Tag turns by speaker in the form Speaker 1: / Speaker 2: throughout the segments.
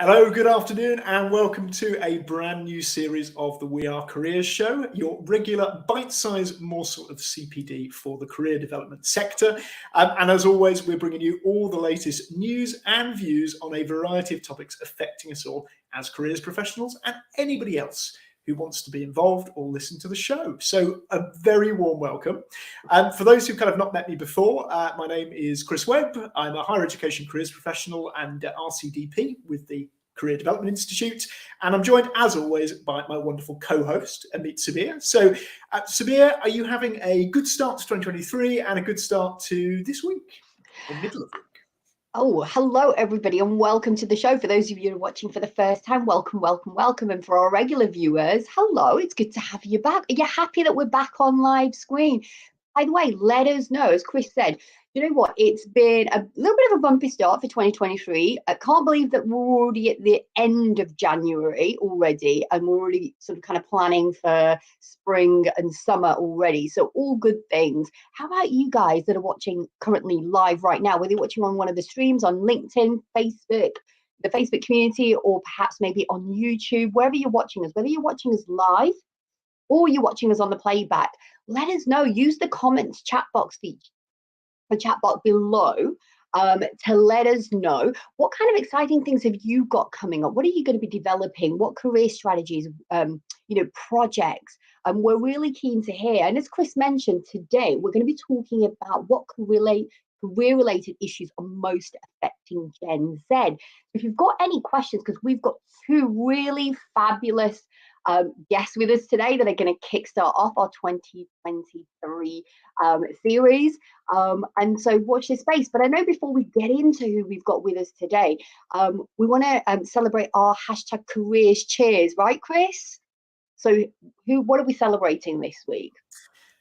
Speaker 1: Hello, good afternoon, and welcome to a brand new series of the We Are Careers show, your regular bite-sized morsel of CPD for the career development sector. And as always, we're bringing you all the latest news and views on a variety of topics affecting us all as careers professionals and anybody else who wants to be involved or listen to the show. So a very warm welcome. For those who've kind of not met me before, my name is Chris Webb. I'm a higher education careers professional and RCDP with the Career Development Institute. And I'm joined, as always, by my wonderful co-host, Sabiha. So, Sabiha, are you having a good start to 2023 and a good start to this week, or middle of week?
Speaker 2: Oh, hello, everybody, and welcome to the show. For those of you who are watching for the first time, welcome, welcome, welcome. And for our regular viewers, hello, it's good to have you back. Are you happy that we're back on live screen? By the way, let us know, as Chris said, you know what, it's been a little bit of a bumpy start for 2023. I can't believe that we're already at the end of January already, and we're already sort of kind of planning for spring and summer already. So all good things. How about you guys that are watching currently live right now, whether you're watching on one of the streams on LinkedIn, Facebook, the Facebook community, or perhaps maybe on YouTube, wherever you're watching us, whether you're watching us live or you're watching us on the playback, let us know. Use the comments chat box feature, the chat box below, to let us know what kind of exciting things have you got coming up. What are you going to be developing? What career strategies, projects? We're really keen to hear. And as Chris mentioned, today we're going to be talking about what career-related issues are most affecting Gen Z. If you've got any questions, because we've got two really fabulous guests with us today that are going to kickstart off our 2023 series. And so watch this space. But I know before we get into who we've got with us today, we want to celebrate our hashtag careers cheers, right, Chris? So what are we celebrating this week?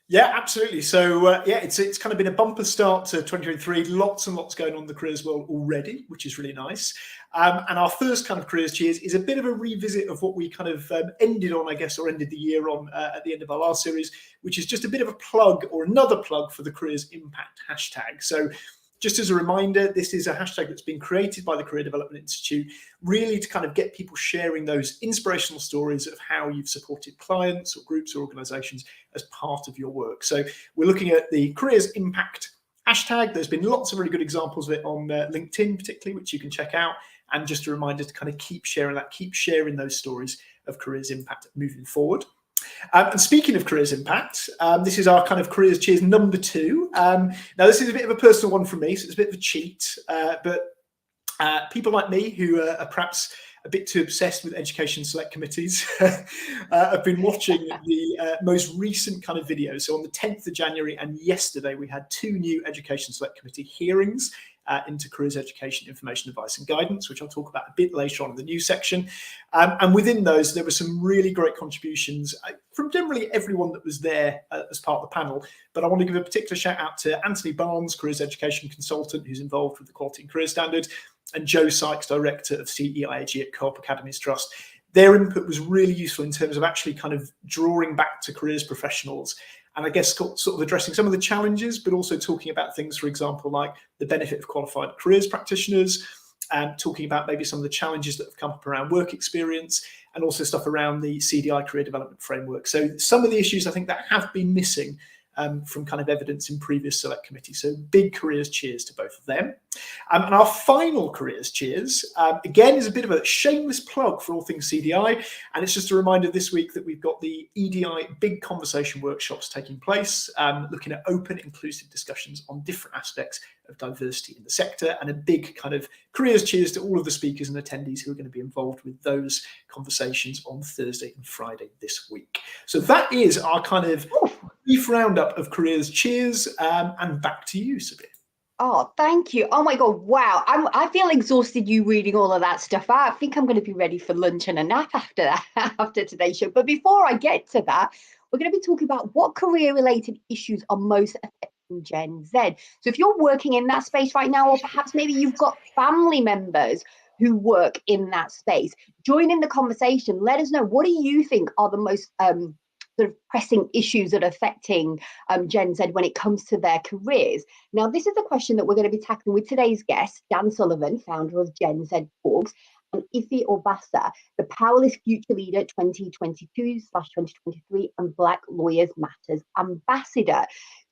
Speaker 1: Yeah, absolutely. So, it's kind of been a bumper start to 2023. Lots and lots going on in the careers world already, which is really nice. And our first kind of careers cheers is a bit of a revisit of what we kind of ended on, I guess, or ended the year on at the end of our last series, which is just a bit of a plug or another plug for the Careers Impact hashtag. So, just as a reminder, this is a hashtag that's been created by the Career Development Institute, really to kind of get people sharing those inspirational stories of how you've supported clients or groups or organizations as part of your work. So we're looking at the Careers Impact hashtag. There's been lots of really good examples of it on LinkedIn, particularly, which you can check out. And just a reminder to kind of keep sharing those stories of Careers Impact moving forward. And speaking of Careers Impact, this is our kind of Careers Cheers number 2. Now, this is a bit of a personal one for me, so it's a bit of a cheat. But people like me who are perhaps a bit too obsessed with education select committees have been watching the most recent kind of videos. So on the 10th of January and yesterday, we had 2 new education select committee hearings into careers education, information, advice and guidance, which I'll talk about a bit later on in the news section. And within those, there were some really great contributions from generally everyone that was there as part of the panel. But I want to give a particular shout out to Anthony Barnes, careers education consultant, who's involved with the Quality and Career Standard, and Joe Sykes, director of CEIAG at Co-op Academies Trust. Their input was really useful in terms of actually kind of drawing back to careers professionals and I guess sort of addressing some of the challenges, but also talking about things, for example, like the benefit of qualified careers practitioners, and talking about maybe some of the challenges that have come up around work experience, and also stuff around the CDI career development framework. So some of the issues I think that have been missing from kind of evidence in previous select committees. So big careers cheers to both of them. And our final careers cheers, again, is a bit of a shameless plug for all things CDI. And it's just a reminder this week that we've got the EDI big conversation workshops taking place, looking at open, inclusive discussions on different aspects of diversity in the sector, and a big kind of careers cheers to all of the speakers and attendees who are going to be involved with those conversations on Thursday and Friday this week. So that is our kind of brief roundup of careers cheers, and back to you, Sabiha.
Speaker 2: Oh, thank you. Oh my God, wow. I feel exhausted you reading all of that stuff. I think I'm going to be ready for lunch and a nap after that, after today's show. But before I get to that, we're going to be talking about what career-related issues are most affecting Gen Z. So if you're working in that space right now, or perhaps maybe you've got family members who work in that space, join in the conversation. Let us know, what do you think are the most sort of pressing issues that are affecting Gen Z when it comes to their careers? Now, this is a question that we're going to be tackling with today's guest, Dan Sullivan, founder of Gen Z Talks, and Ife Obasa, the Powerless Future Leader 2022/2023 and Black Lawyers Matters Ambassador.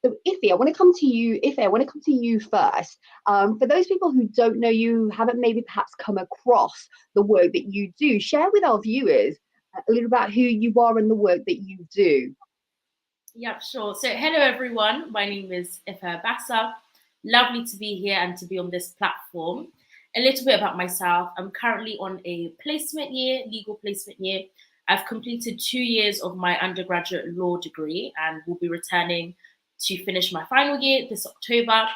Speaker 2: So Ife, I want to come to you. Ife, I want to come to you first. For those people who don't know you, haven't maybe perhaps come across the work that you do, share with our viewers a little about who you are and the work that you do.
Speaker 3: Yeah, sure. So hello, everyone. My name is Ife Obasa. Lovely to be here and to be on this platform. A little bit about myself. I'm currently on a placement year, legal placement year. I've completed 2 years of my undergraduate law degree and will be returning to finish my final year this October.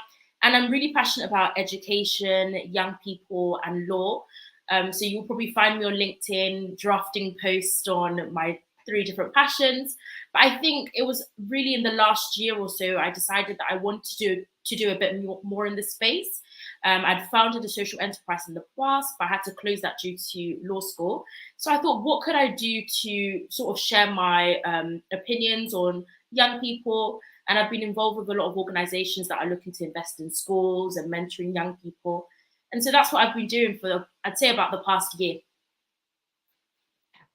Speaker 3: And I'm really passionate about education, young people, and law. So you'll probably find me on LinkedIn drafting posts on my 3 different passions. But I think it was really in the last year or so I decided that I wanted to do a bit more in this space. I'd founded a social enterprise in the past, but I had to close that due to law school. So I thought, what could I do to sort of share my opinions on young people? And I've been involved with a lot of organizations that are looking to invest in schools and mentoring young people. And so that's what I've been doing for, I'd say, about the past year.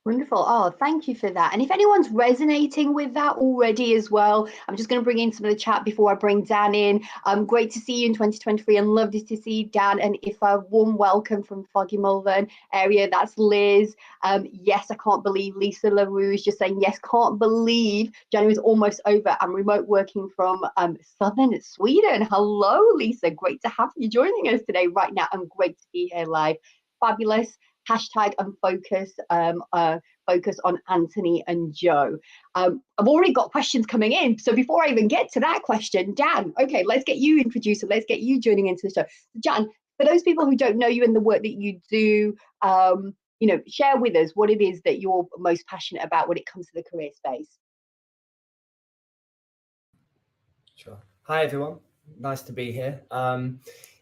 Speaker 2: Wonderful. Oh, thank you for that. And if anyone's resonating with that already as well, I'm just going to bring in some of the chat before I bring Dan in. Great to see you in 2023 and lovely to see Dan and Ifa. Warm welcome from Foggy Mulvern area. That's Liz. Yes, I can't believe Lisa LaRue is just saying, yes, can't believe January's almost over. I'm remote working from southern Sweden. Hello, Lisa. Great to have you joining us today right now and great to be here live. Fabulous. Hashtag and focus on Anthony and Joe. I've already got questions coming in. So before I even get to that question, Dan, okay, let's get you introduced and let's get you joining into the show. Jan, for those people who don't know you and the work that you do, share with us what it is that you're most passionate about when it comes to the career space.
Speaker 4: Sure. Hi, everyone. Nice to be here.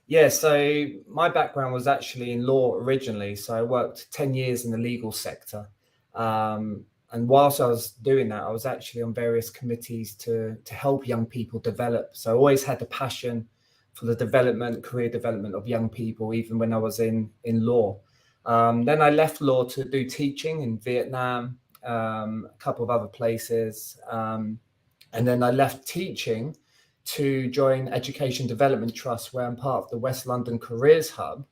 Speaker 4: Yeah, so my background was actually in law originally. So I worked 10 years in the legal sector. And whilst I was doing that, I was actually on various committees to help young people develop. So I always had the passion for the career development of young people, even when I was in law. Then I left law to do teaching in Vietnam, a couple of other places. And then I left teaching to join Education Development Trust, where I'm part of the West London Careers Hub.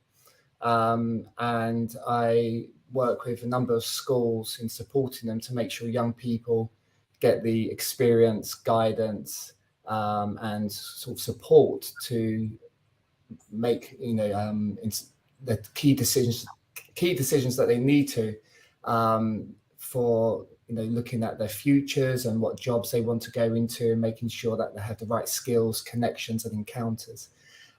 Speaker 4: And I work with a number of schools in supporting them to make sure young people get the experience, guidance, and sort of support to make, the key decisions that they need to for looking at their futures and what jobs they want to go into, and making sure that they have the right skills, connections, and encounters.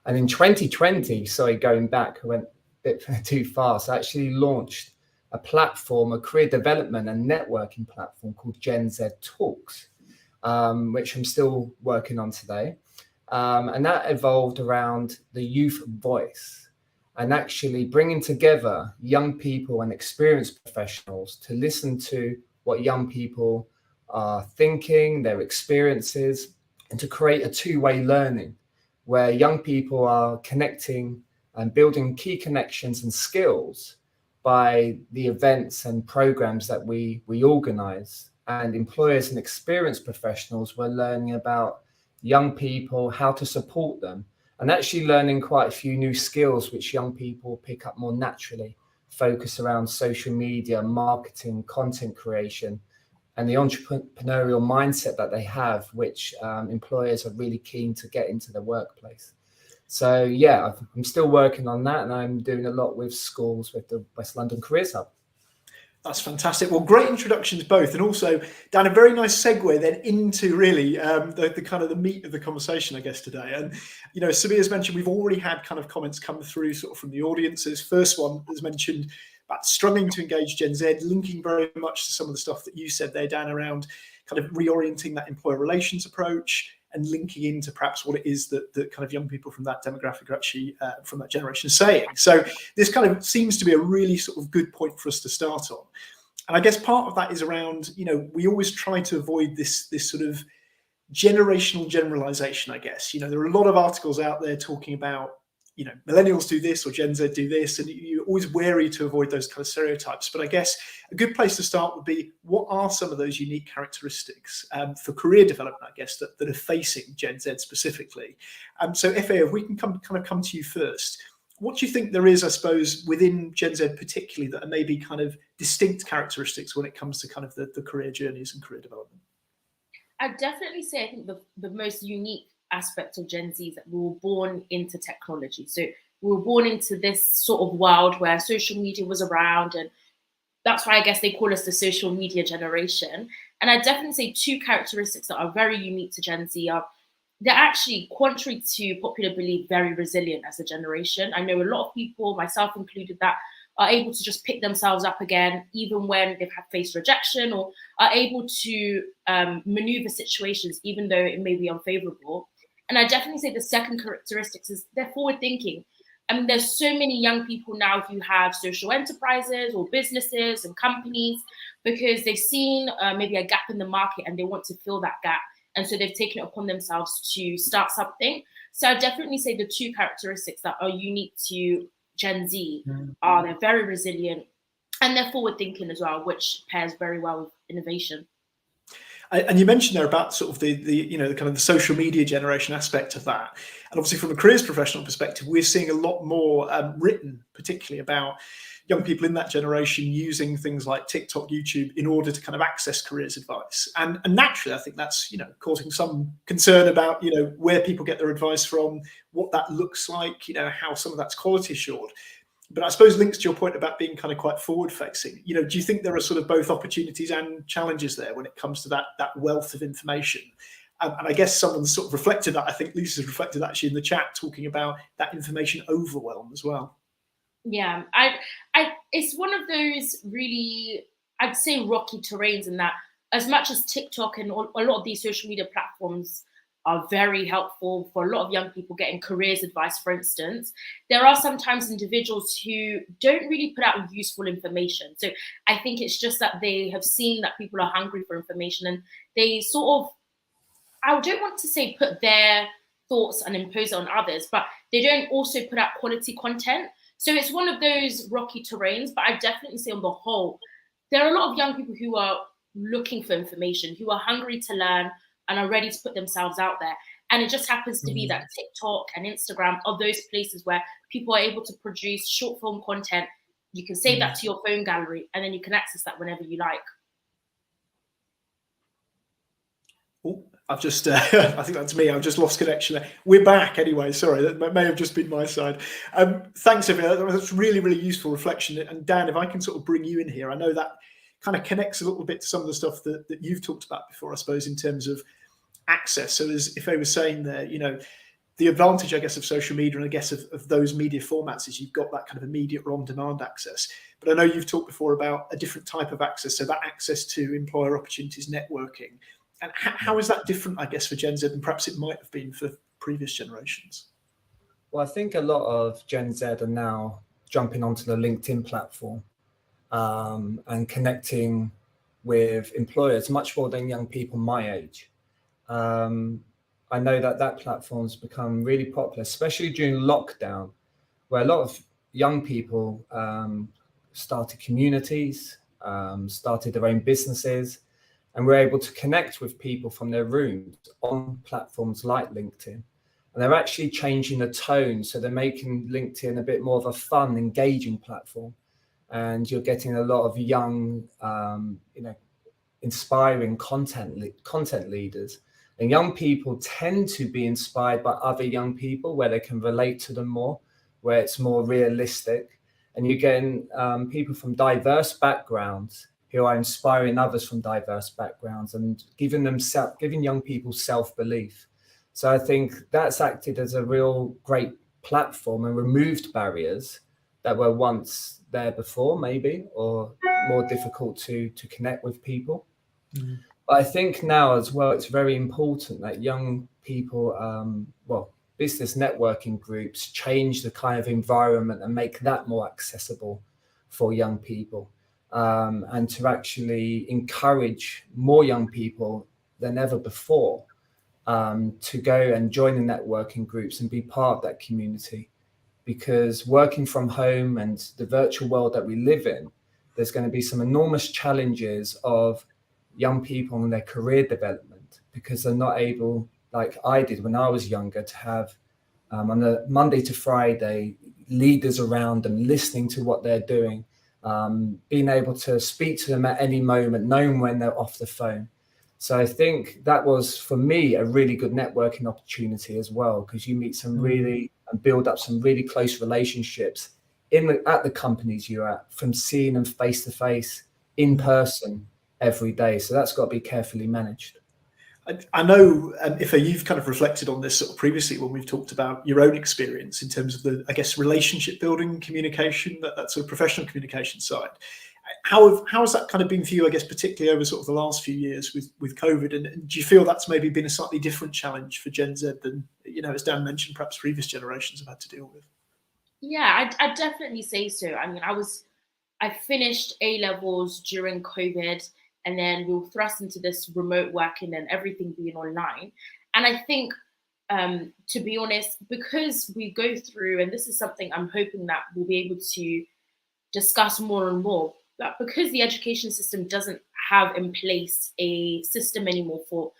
Speaker 4: And in 2020, going back, I went a bit too fast. I actually launched a platform, a career development and networking platform called Gen Z Talks, which I'm still working on today. And that evolved around the youth voice and actually bringing together young people and experienced professionals to listen to what young people are thinking, their experiences, and to create a two-way learning where young people are connecting and building key connections and skills by the events and programs that we organize. And employers and experienced professionals were learning about young people, how to support them, and actually learning quite a few new skills which young people pick up more naturally, focus around social media, marketing, content creation, and the entrepreneurial mindset that they have, which employers are really keen to get into the workplace. So yeah, I'm still working on that, and I'm doing a lot with schools with the West London Careers Hub.
Speaker 1: That's fantastic. Well, great introductions both, and also Dan, a very nice segue then into really the kind of the meat of the conversation, I guess, today. And Sabiha's mentioned we've already had kind of comments come through sort of from the audiences. First one has mentioned about struggling to engage Gen Z, linking very much to some of the stuff that you said there, Dan, around kind of reorienting that employer relations approach and linking into perhaps what it is that kind of young people from that demographic are actually from that generation are saying. So this kind of seems to be a really sort of good point for us to start on. And I guess part of that is around, we always try to avoid this sort of generational generalization, I guess. There are a lot of articles out there talking about, millennials do this or Gen Z do this, and you're always wary to avoid those kind of stereotypes. But I guess a good place to start would be, what are some of those unique characteristics for career development, I guess, that are facing Gen Z specifically? So Efe, if we can come to you first, what do you think there is, I suppose, within Gen Z particularly, that are maybe kind of distinct characteristics when it comes to kind of the career journeys and career development?
Speaker 3: I'd definitely say, I think the most unique aspect of Gen Z is that we were born into technology. So we were born into this sort of world where social media was around, and that's why I guess they call us the social media generation. And I definitely say two characteristics that are very unique to Gen Z are they're actually, contrary to popular belief, very resilient as a generation. I know a lot of people, myself included, that are able to just pick themselves up again, even when they've had faced rejection, or are able to maneuver situations, even though it may be unfavorable. And I definitely say the second characteristic is they're forward thinking. I mean, there's so many young people now who have social enterprises or businesses and companies because they've seen maybe a gap in the market and they want to fill that gap. And so they've taken it upon themselves to start something. So I definitely say the two characteristics that are unique to Gen Z are they're very resilient and they're forward thinking as well, which pairs very well with innovation.
Speaker 1: And you mentioned there about sort of the kind of the social media generation aspect of that. And obviously from a careers professional perspective, we're seeing a lot more written, particularly about young people in that generation using things like TikTok, YouTube in order to kind of access careers advice. And naturally, I think that's, causing some concern about, where people get their advice from, what that looks like, how some of that's quality assured. But I suppose links to your point about being kind of quite forward facing, do you think there are sort of both opportunities and challenges there when it comes to that wealth of information? And I guess someone's sort of reflected that. I think Lisa's reflected that actually in the chat, talking about that information overwhelm as well.
Speaker 3: Yeah, it's one of those really, I'd say, rocky terrains in that as much as TikTok and a lot of these social media platforms are very helpful for a lot of young people getting careers advice, for instance, there are sometimes individuals who don't really put out useful information. So I think it's just that they have seen that people are hungry for information and they sort of, I don't want to say put their thoughts and impose it on others, but they don't also put out quality content. So it's one of those rocky terrains, but I definitely say on the whole, there are a lot of young people who are looking for information, who are hungry to learn and are ready to put themselves out there. And it just happens to be that TikTok and Instagram are those places where people are able to produce short form content. You can save that to your phone gallery and then you can access that whenever you like.
Speaker 1: Oh, I've just, I think that's me. I've just lost connection there. We're back anyway. Sorry, that may have just been my side. Thanks, everyone. That's really, really useful reflection. And Dan, if I can sort of bring you in here, I know that kind of connects a little bit to some of the stuff that you've talked about before, I suppose, in terms of access. So as Ife was saying there, the advantage, I guess, of social media and I guess of those media formats is you've got that kind of immediate or on-demand access. But I know you've talked before about a different type of access. So that access to employer opportunities, networking. And how is that different, I guess, for Gen Z than perhaps it might have been for previous generations?
Speaker 4: Well, I think a lot of Gen Z are now jumping onto the LinkedIn platform and connecting with employers much more than young people my age. I know that platform's become really popular, especially during lockdown, where a lot of young people started communities, started their own businesses, and we're able to connect with people from their rooms on platforms like LinkedIn. And they're actually changing the tone. So they're making LinkedIn a bit more of a fun, engaging platform. And you're getting a lot of young, inspiring content leaders. And young people tend to be inspired by other young people where they can relate to them more, where it's more realistic. And you're getting people from diverse backgrounds who are inspiring others from diverse backgrounds and giving young people self-belief. So I think that's acted as a real great platform and removed barriers that were once there before, maybe, or more difficult to connect with people. But I think now as well, it's very important that young people, business networking groups change the kind of environment and make that more accessible for young people. And to actually encourage more young people than ever before to go and join the networking groups and be part of that community. because working from home and the virtual world that we live in, there's going to be some enormous challenges of young people and their career development, because they're not able, like I did when I was younger, to have on a Monday to Friday leaders around them, listening to what they're doing, being able to speak to them at any moment, knowing when they're off the phone. So I think that was, for me, a really good networking opportunity as well, because you meet some really and build up some really close relationships at the companies you're at, from seeing them face to face in person every day. So that's got to be carefully managed.
Speaker 1: I know, if you've kind of reflected on this sort of previously when we've talked about your own experience in terms of the, I guess, relationship building communication, that sort of professional communication side. How has that kind of been for you, I guess, particularly over sort of the last few years with COVID? And do you feel that's maybe been a slightly different challenge for Gen Z than, as Dan mentioned, perhaps previous generations have had to deal with?
Speaker 3: Yeah, I'd definitely say so. I mean, I finished A levels during COVID, and then we were thrust into this remote working and everything being online. And I think, to be honest, because we go through, and this is something I'm hoping that we'll be able to discuss more and more, that because the education system doesn't have in place a system anymore for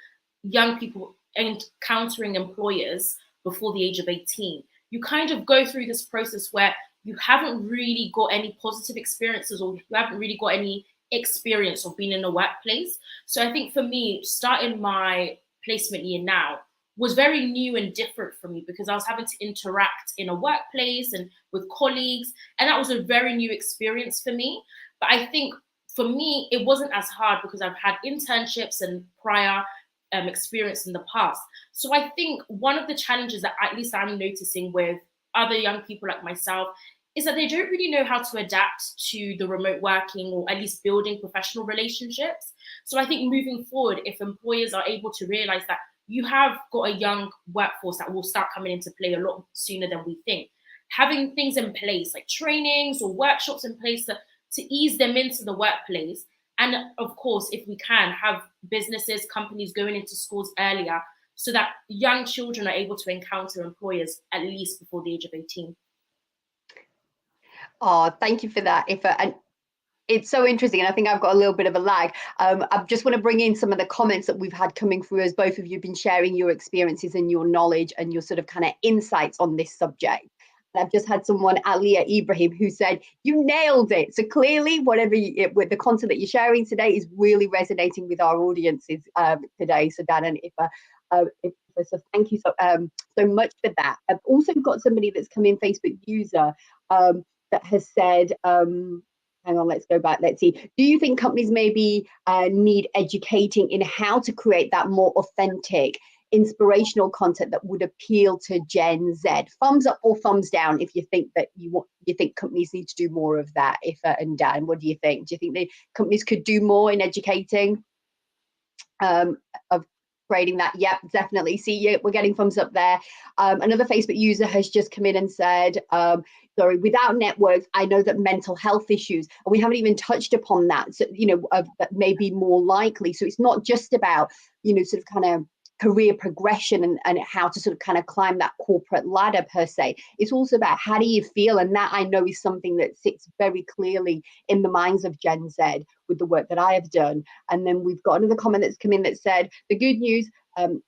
Speaker 3: young people encountering employers before the age of 18, you kind of go through this process where you haven't really got any positive experiences, or you haven't really got any experience of being in a workplace. So I think for me, starting my placement year now was very new and different for me, because I was having to interact in a workplace and with colleagues, and that was a very new experience for me. But I think for me, it wasn't as hard because I've had internships and prior experience in the past. So I think one of the challenges that at least I'm noticing with other young people like myself is that they don't really know how to adapt to the remote working, or at least building professional relationships. So I think moving forward, if employers are able to realize that you have got a young workforce that will start coming into play a lot sooner than we think, having things in place like trainings or workshops in place to ease them into the workplace. And of course, if we can, have businesses, companies going into schools earlier, so that young children are able to encounter employers at least before the age of 18.
Speaker 2: Oh, thank you for that, Ifa. And it's so interesting. And I think I've got a little bit of a lag. I just want to bring in some of the comments that we've had coming through, as both of you have been sharing your experiences and your knowledge and your sort of kind of insights on this subject. And I've just had someone, Alia Ibrahim, who said, you nailed it. So clearly, with the content that you're sharing today is really resonating with our audiences today. So Dan and Ifa, so thank you so much for that. I've also got somebody that's come in, Facebook user, that has said, hang on, let's go back. Let's see. Do you think companies maybe need educating in how to create that more authentic, inspirational content that would appeal to Gen Z? Thumbs up or thumbs down if you think that you think companies need to do more of that. Ifa and Dan, what do you think? Do you think the companies could do more in educating of creating that? Yep, definitely. See, we're getting thumbs up there. Another Facebook user has just come in and said, sorry, without networks, I know that mental health issues, and we haven't even touched upon that, so, that may be more likely. So it's not just about, sort of kind of career progression and how to sort of kind of climb that corporate ladder per se. It's also about how do you feel, and that I know is something that sits very clearly in the minds of Gen Z with the work that I have done. And then we've got another comment that's come in that said, the good news,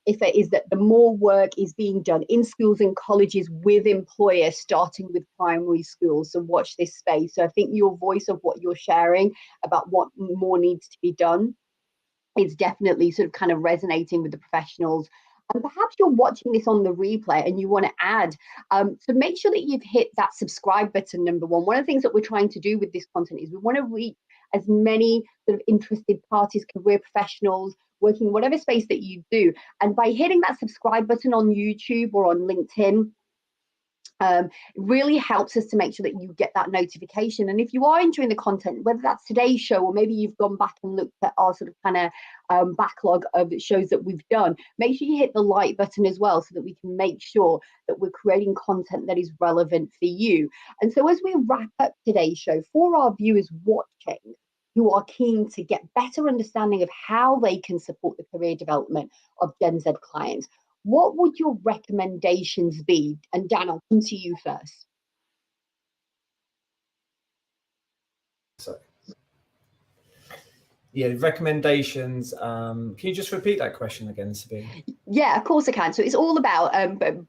Speaker 2: if it is that the more work is being done in schools and colleges with employers, starting with primary schools. So watch this space. So I think your voice of what you're sharing about what more needs to be done is definitely sort of kind of resonating with the professionals. And perhaps you're watching this on the replay and you want to add, so make sure that you've hit that subscribe button, number one. One of the things that we're trying to do with this content is we want to reach as many sort of interested parties, career professionals, working in whatever space that you do. And by hitting that subscribe button on YouTube or on LinkedIn, it really helps us to make sure that you get that notification. And if you are enjoying the content, whether that's today's show or maybe you've gone back and looked at our sort of kind of backlog of shows that we've done, make sure you hit the like button as well, so that we can make sure that we're creating content that is relevant for you. And so as we wrap up today's show, for our viewers watching who are keen to get better understanding of how they can support the career development of Gen Z clients, what would your recommendations be? And Dan, I'll come to you first.
Speaker 4: So, yeah, recommendations. Can you just repeat that question again, Sabiha?
Speaker 2: Yeah, of course I can. So it's all about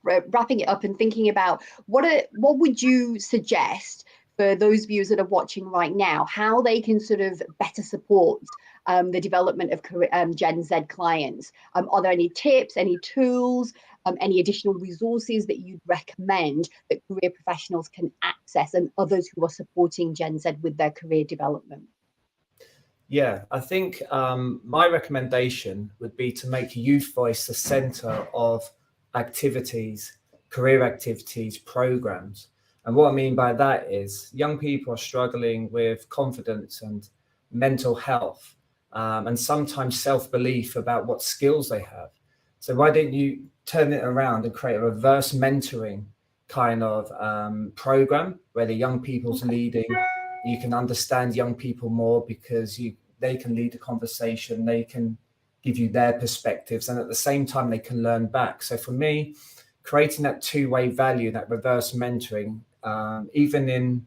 Speaker 2: wrapping it up and thinking about what would you suggest for those viewers that are watching right now, how they can sort of better support the development of Gen Z clients. Are there any tips, any tools, any additional resources that you'd recommend that career professionals can access and others who are supporting Gen Z with their career development?
Speaker 4: Yeah, I think my recommendation would be to make youth voice the center of activities, career activities, programs. And what I mean by that is young people are struggling with confidence and mental health, and sometimes self-belief about what skills they have. So why don't you turn it around and create a reverse mentoring kind of program where the young people's leading. You can understand young people more because they can lead the conversation, they can give you their perspectives, and at the same time they can learn back. So for me, creating that two-way value, that reverse mentoring, even in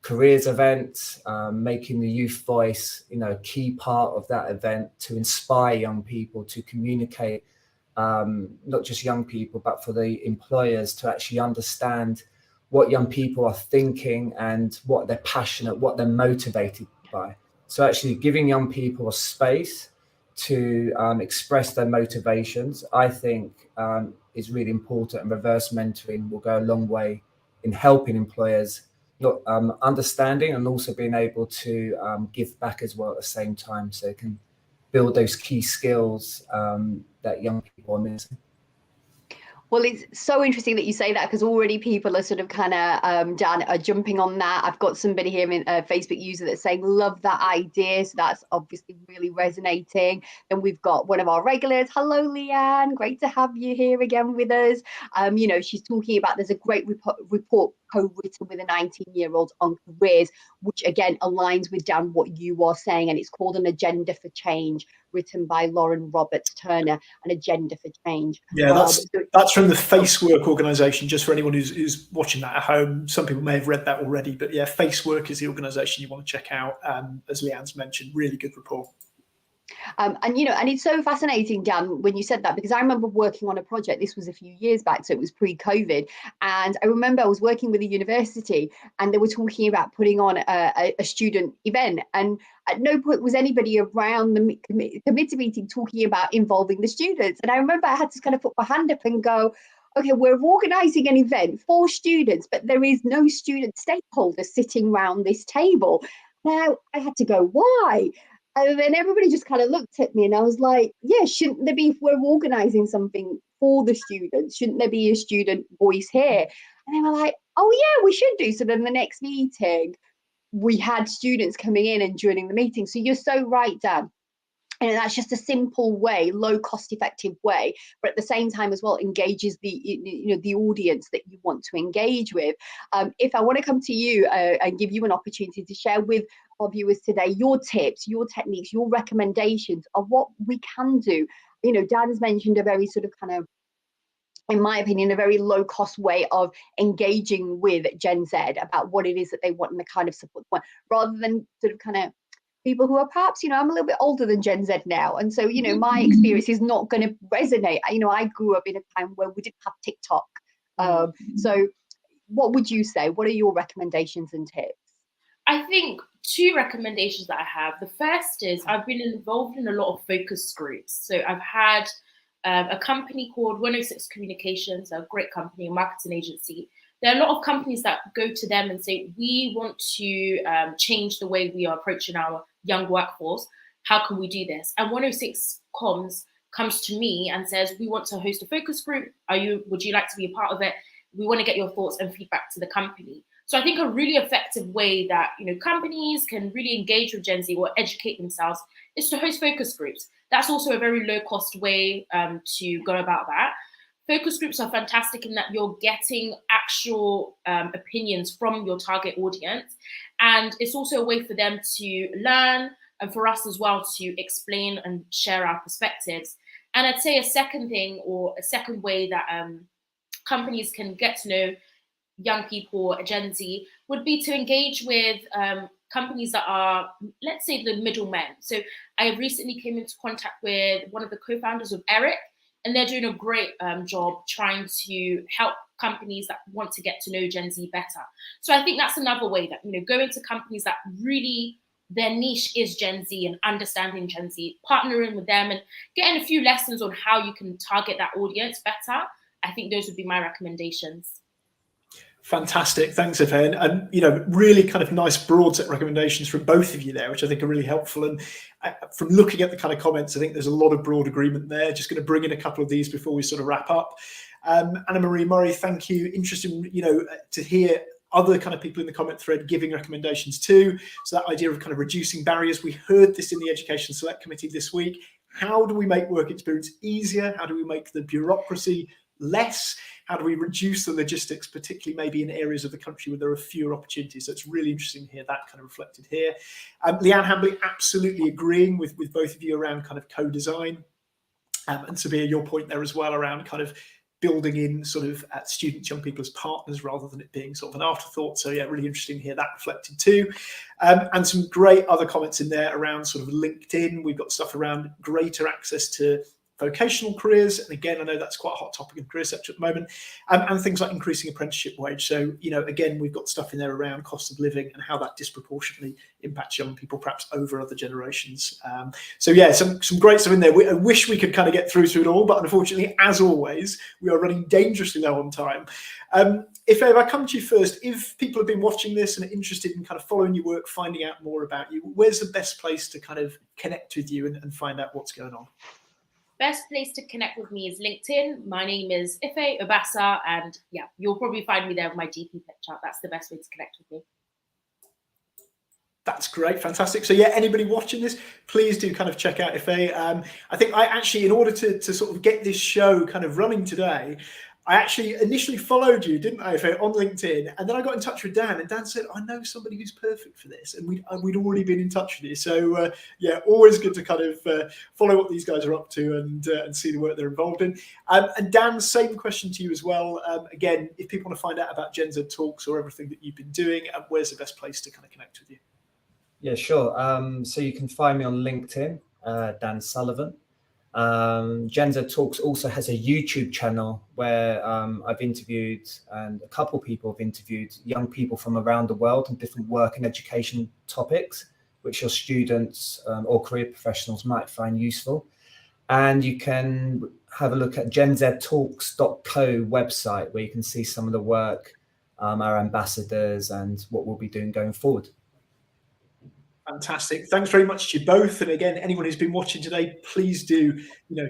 Speaker 4: careers events, making the youth voice, a key part of that event to inspire young people to communicate, not just young people, but for the employers to actually understand what young people are thinking and what they're passionate, what they're motivated by. So actually giving young people a space to express their motivations, I think is really important, and reverse mentoring will go a long way in helping employers not understanding and also being able to give back as well at the same time, so they can build those key skills that young people are missing.
Speaker 2: Well, it's so interesting that you say that, because already people are sort of kind of Dan are jumping on that. I've got somebody here, a Facebook user, that's saying love that idea. So that's obviously really resonating. Then we've got one of our regulars. Hello, Leanne. Great to have you here again with us. She's talking about there's a great report co-written with a 19-year-old on careers, which again aligns with Dan what you are saying, and it's called An Agenda for Change, written by Lauren Roberts Turner. An Agenda for Change.
Speaker 1: Yeah, that's from the Facework organisation, just for anyone who's watching that at home. Some people may have read that already, but yeah, Facework is the organisation you want to check out. As Leanne's mentioned, really good report.
Speaker 2: And it's so fascinating, Dan, when you said that, because I remember working on a project. This was a few years back, so it was pre-COVID, and I remember I was working with a university, and they were talking about putting on a student event, and at no point was anybody around the committee meeting talking about involving the students. And I remember I had to kind of put my hand up and go, okay, we're organising an event for students, but there is no student stakeholders sitting around this table. Now I had to go, why? And then everybody just kind of looked at me, and I was like, yeah, shouldn't there be, if we're organising something for the students, shouldn't there be a student voice here? And they were like, oh yeah, we should do. So then the next meeting, we had students coming in and joining the meeting. So you're so right, Dan. And that's just a simple way, low cost effective way, but at the same time as well engages the audience that you want to engage with. If I want to come to you and give you an opportunity to share with our viewers today your tips, your techniques, your recommendations of what we can do. Dan's mentioned a very sort of kind of, in my opinion, a very low cost way of engaging with Gen Z about what it is that they want and the kind of support they want, rather than sort of kind of people who are perhaps, I'm a little bit older than Gen Z now. And so, my experience is not going to resonate. I grew up in a time where we didn't have TikTok. So what would you say? What are your recommendations and tips?
Speaker 3: I think two recommendations that I have. The first is I've been involved in a lot of focus groups. So I've had a company called 106 Communications, a great company, a marketing agency. There are a lot of companies that go to them and say, we want to change the way we are approaching our young workforce. How can we do this? And 106 Comms comes to me and says, we want to host a focus group. Would you like to be a part of it? We want to get your thoughts and feedback to the company. So I think a really effective way that companies can really engage with Gen Z or educate themselves is to host focus groups. That's also a very low cost way to go about that. Focus groups are fantastic in that you're getting actual opinions from your target audience. And it's also a way for them to learn and for us as well to explain and share our perspectives. And I'd say a second thing, or a second way that companies can get to know young people, Gen Z, would be to engage with companies that are, let's say, the middlemen. So I recently came into contact with one of the co-founders of Eric, and they're doing a great job trying to help companies that want to get to know Gen Z better. So I think that's another way that, go into companies that really their niche is Gen Z and understanding Gen Z, partnering with them and getting a few lessons on how you can target that audience better. I think those would be my recommendations.
Speaker 1: Fantastic. Thanks, Ife. And really kind of nice broad set recommendations from both of you there, which I think are really helpful. And from looking at the kind of comments, I think there's a lot of broad agreement there. Just going to bring in a couple of these before we sort of wrap up. Anna Marie Murray, thank you. Interesting, to hear other kind of people in the comment thread giving recommendations too. So that idea of kind of reducing barriers, we heard this in the Education Select Committee this week. How do we make work experience easier? How do we make the bureaucracy less? How do we reduce the logistics, particularly maybe in areas of the country where there are fewer opportunities? So it's really interesting to hear that kind of reflected here. Leanne Hambley, absolutely agreeing with both of you around kind of co-design. And Sabiha, your point there as well around kind of building in sort of students, young people as partners rather than it being sort of an afterthought. So yeah, really interesting to hear that reflected too. And some great other comments in there around sort of LinkedIn. We've got stuff around greater access to vocational careers, and again, I know that's quite a hot topic in career sector at the moment, and things like increasing apprenticeship wage. So, again, we've got stuff in there around cost of living and how that disproportionately impacts young people, perhaps over other generations. So yeah, some great stuff in there. I wish we could kind of get through to it all, but unfortunately, as always, we are running dangerously low on time. If I come to you first, if people have been watching this and are interested in kind of following your work, finding out more about you, where's the best place to kind of connect with you and find out what's going on?
Speaker 3: Best place to connect with me is LinkedIn. My name is Ife Obasa, and yeah, you'll probably find me there with my GP picture. That's the best way to connect with me.
Speaker 1: That's great, fantastic. So yeah, anybody watching this, please do kind of check out Ife. I think I actually, in order to sort of get this show kind of running today, I actually initially followed you, didn't I, Ife, on LinkedIn, and then I got in touch with Dan, and Dan said, I know somebody who's perfect for this, and we'd already been in touch with you. So yeah, always good to kind of follow what these guys are up to and see the work they're involved in. And Dan, same question to you as well. Again, if people want to find out about Gen Z Talks or everything that you've been doing, where's the best place to kind of connect with you?
Speaker 4: Yeah, sure. So you can find me on LinkedIn, Dan Sullivan. Gen Z Talks also has a YouTube channel where I've interviewed, and a couple people have interviewed young people from around the world on different work and education topics, which your students or career professionals might find useful. And you can have a look at genztalks.co website, where you can see some of the work, our ambassadors, and what we'll be doing going forward.
Speaker 1: Fantastic. Thanks very much to you both. And again, anyone who's been watching today, please do,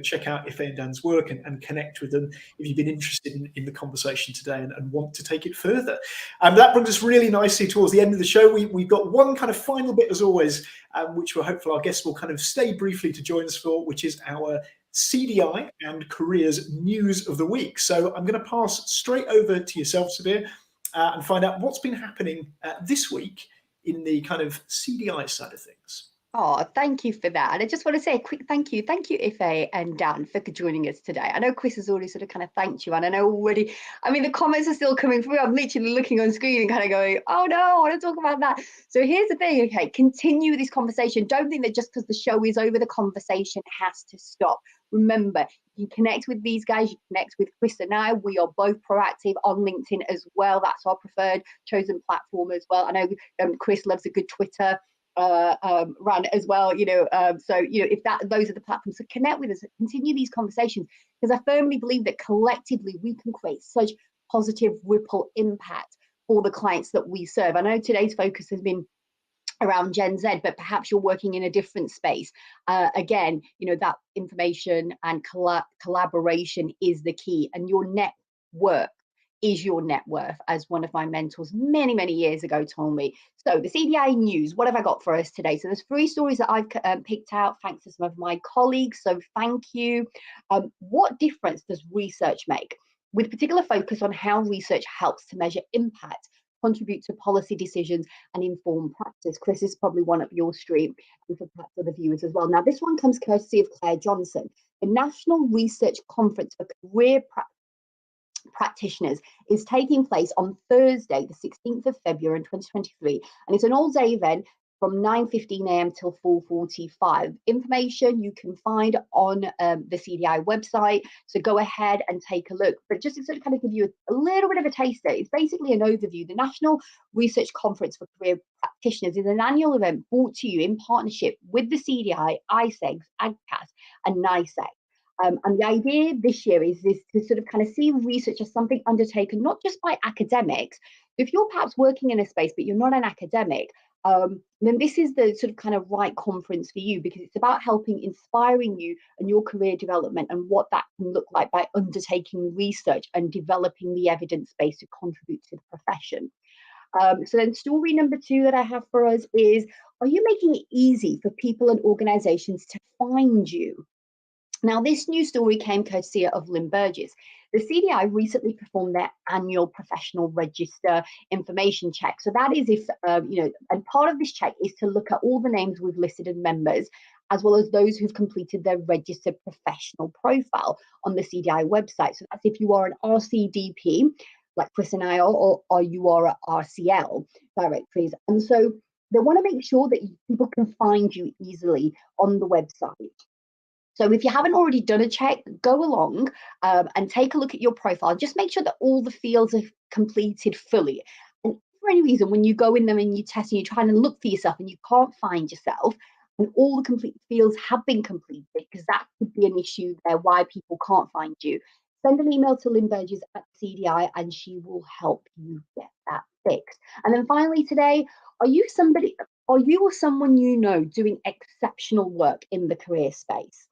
Speaker 1: check out Ife and Dan's work and connect with them if you've been interested in the conversation today and want to take it further. That brings us really nicely towards the end of the show. We've got one kind of final bit, as always, which we're hopeful our guests will kind of stay briefly to join us for, which is our CDI and Careers News of the Week. So I'm going to pass straight over to yourself, Sabiha, and find out what's been happening this week in the kind of CDI side of things.
Speaker 2: Oh, thank you for that. And I just want to say a quick thank you. Thank you, Ife and Dan, for joining us today. I know Chris has already sort of kind of thanked you, and I know already, the comments are still coming through. I'm literally looking on screen and kind of going, oh no, I want to talk about that. So here's the thing, okay, continue this conversation. Don't think that just because the show is over, the conversation has to stop. Remember, you connect with these guys, you connect with Chris and I. We are both proactive on LinkedIn as well. That's our preferred chosen platform as well. I know Chris loves a good Twitter run as well, so if those are the platforms, so connect with us, continue these conversations, because I firmly believe that collectively we can create such positive ripple impact for the clients that we serve. I know today's focus has been around Gen Z, but perhaps you're working in a different space. Again, that information and collaboration is the key, and your network is your net worth, as one of my mentors many, many years ago told me. So the CDI news, what have I got for us today? So there's 3 stories that I've picked out thanks to some of my colleagues. So thank you. What difference does research make? With particular focus on how research helps to measure impact, contribute to policy decisions, and inform practice. Chris, is probably one up your street, and for perhaps other viewers as well. Now, this one comes courtesy of Claire Johnson. The National Research Conference for Career practitioners is taking place on Thursday, the 16th of February in 2023. And it's an all-day event from 9:15 a.m. till 4:45. Information you can find on the CDI website. So go ahead and take a look. But just to sort of kind of give you a little bit of a taster, it's basically an overview. The National Research Conference for Career Practitioners is an annual event brought to you in partnership with the CDI, ISEGS, AGCAS, and NICEG. And the idea this year is to sort of kind of see research as something undertaken not just by academics. If you're perhaps working in a space but you're not an academic, then this is the sort of kind of right conference for you, because it's about helping inspiring you and your career development and what that can look like by undertaking research and developing the evidence base to contribute to the profession. So then story number 2 that I have for us is, are you making it easy for people and organizations to find you? Now, this news story came courtesy of Lynn Burgess. The CDI recently performed their annual professional register information check. So that is if, and part of this check is to look at all the names we've listed as members, as well as those who've completed their registered professional profile on the CDI website. So that's if you are an RCDP, like Chris and I are, or you are at RCL directories. And so they want to make sure that people can find you easily on the website. So if you haven't already done a check, go along and take a look at your profile. Just make sure that all the fields are completed fully. And for any reason, when you go in them and you test and you're trying to look for yourself and you can't find yourself, and all the complete fields have been completed, because that could be an issue there why people can't find you, send an email to Lynn Burgess at CDI and she will help you get that fixed. And then finally today, are you or someone you know doing exceptional work in the career space?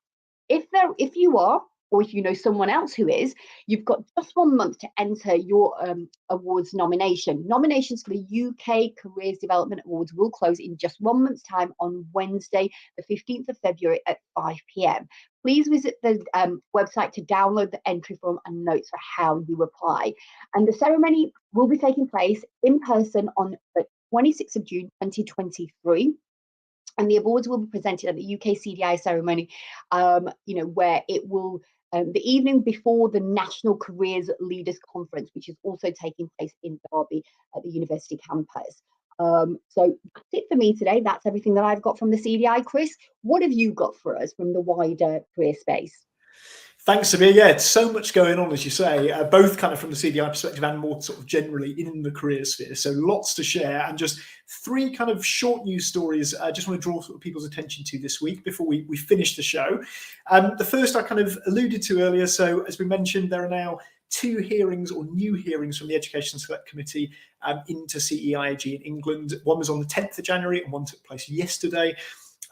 Speaker 2: If you are, or if you know someone else who is, you've got just 1 month to enter your awards nomination. Nominations for the UK Careers Development Awards will close in just 1 month's time on Wednesday, the 15th of February at 5 p.m. Please visit the website to download the entry form and notes for how you apply. And the ceremony will be taking place in person on the 26th of June 2023. And the awards will be presented at the UK CDI ceremony, where it will, the evening before the National Careers Leaders Conference, which is also taking place in Derby at the university campus. So that's it for me today. That's everything that I've got from the CDI. Chris, what have you got for us from the wider career space?
Speaker 1: Thanks, Sabiha. Yeah, it's so much going on, as you say, both kind of from the CDI perspective and more sort of generally in the career sphere. So lots to share, and just 3 kind of short news stories I just want to draw sort of people's attention to this week before we finish the show. The first I kind of alluded to earlier. So as we mentioned, there are now 2 hearings or new hearings from the Education Select Committee into CEIAG in England. One was on the 10th of January and one took place yesterday.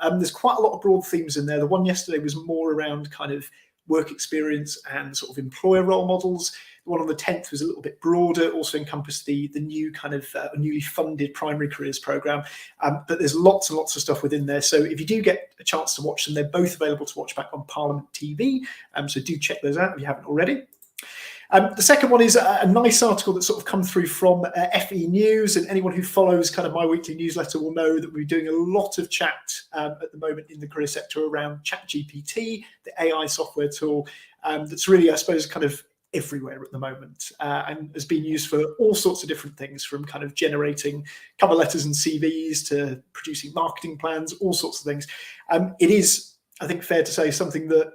Speaker 1: There's quite a lot of broad themes in there. The one yesterday was more around kind of work experience and sort of employer role models. The one on the 10th was a little bit broader, also encompassed the new kind of newly funded primary careers programme. But there's lots and lots of stuff within there. So if you do get a chance to watch them, they're both available to watch back on Parliament TV. So do check those out if you haven't already. The second one is a nice article that's sort of come through from FE News, and anyone who follows kind of my weekly newsletter will know that we're doing a lot of chat at the moment in the career sector around ChatGPT, the AI software tool that's really, I suppose, kind of everywhere at the moment and has been used for all sorts of different things, from kind of generating cover letters and CVs to producing marketing plans, all sorts of things. It is, I think, fair to say something that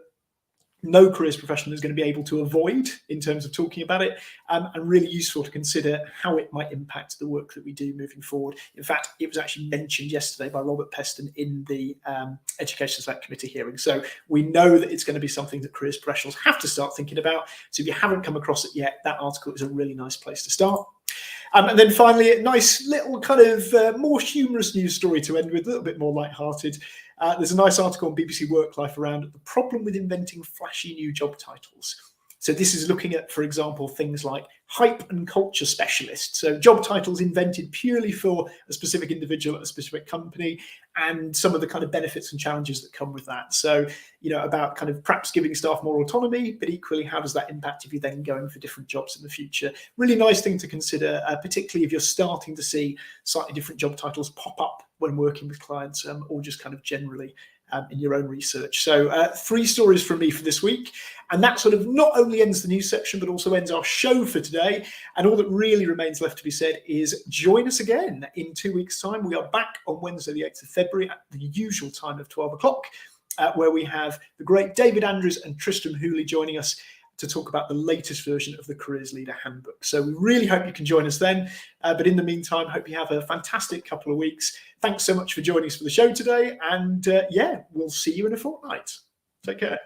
Speaker 1: no careers professional is going to be able to avoid in terms of talking about it, and really useful to consider how it might impact the work that we do moving forward. In fact, it was actually mentioned yesterday by Robert Peston in the Education Select Committee hearing. So we know that it's going to be something that careers professionals have to start thinking about. So if you haven't come across it yet, that article is a really nice place to start. And then finally, a nice little kind of more humorous news story to end with, a little bit more lighthearted. There's a nice article on BBC Work Life around the problem with inventing flashy new job titles. So this is looking at, for example, things like hype and culture specialist. So job titles invented purely for a specific individual at a specific company, and some of the kind of benefits and challenges that come with that. So, you know, about kind of perhaps giving staff more autonomy, but equally, how does that impact if you're then going for different jobs in the future? Really nice thing to consider, particularly if you're starting to see slightly different job titles pop up when working with clients, or just kind of generally in your own research. So 3 stories from me for this week. And that sort of not only ends the news section, but also ends our show for today. And all that really remains left to be said is join us again in 2 weeks' time. We are back on Wednesday, the 8th of February at the usual time of 12 o'clock, where we have the great David Andrews and Tristram Hooley joining us to talk about the latest version of the Careers Leader Handbook. So we really hope you can join us then. But in the meantime, hope you have a fantastic couple of weeks. Thanks so much for joining us for the show today. And yeah, we'll see you in a fortnight. Take care.